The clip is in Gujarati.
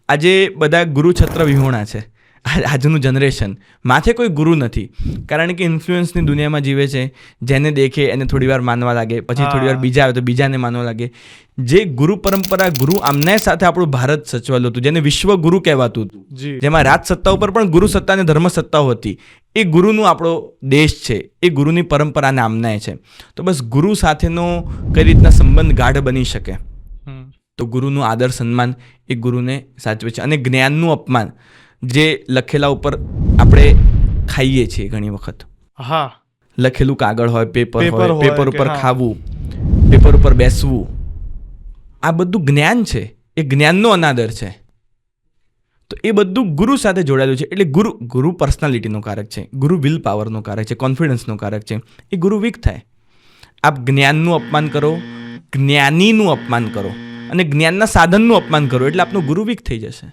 આજે બધા ગુરુ છત્ર વિહોણા છે. આજનું જનરેશન માથે કોઈ ગુરુ નથી, કારણ કે ઇન્ફ્લુઅન્સની દુનિયામાં જીવે છે. જેને દેખે એને થોડી વાર માનવા લાગે, પછી થોડી વાર બીજા આવે તો બીજાને માનવા લાગે. જે ગુરુ પરંપરા, ગુરુ આમના સાથે આપણું ભારત સચવાયેલું હતું, જેને વિશ્વ ગુરુ કહેવાતું હતું, જેમાં રાજ સત્તા ઉપર પણ ગુરુ સત્તા અને ધર્મ સત્તાઓ હતી, એ ગુરુનું આપણો દેશ છે, એ ગુરુની પરંપરાને આમનાય છે. તો બસ ગુરુ સાથેનો કઈ રીતના સંબંધ ગાઢ બની શકે, તો ગુરુનું આદર સન્માન એ ગુરુને સાચવે છે. અને જ્ઞાનનું અપમાન જે લખેલા ઉપર આપણે ખાઈએ છીએ ઘણી વખત. હા, લખેલું કાગળ હોય, પેપર હોય, હોય પેપર કે ઉપર હા. ખાવું, પેપર ઉપર બેસવું, આ બધું જ્ઞાન છે, એ જ્ઞાનનો અનાદર છે. તો એ બધું ગુરુ સાથે જોડાયેલું છે. એટલે ગુરુ પર્સનાલિટીનો કારક છે, ગુરુ વિલ પાવરનો કારક છે, કોન્ફિડન્સનો કારક છે. એ ગુરુ વીક થાય. આપ જ્ઞાનનું અપમાન કરો, જ્ઞાનીનું અપમાન કરો અને જ્ઞાનના સાધનનું અપમાન કરો, એટલે આપનો ગુરુ વીક થઈ જશે.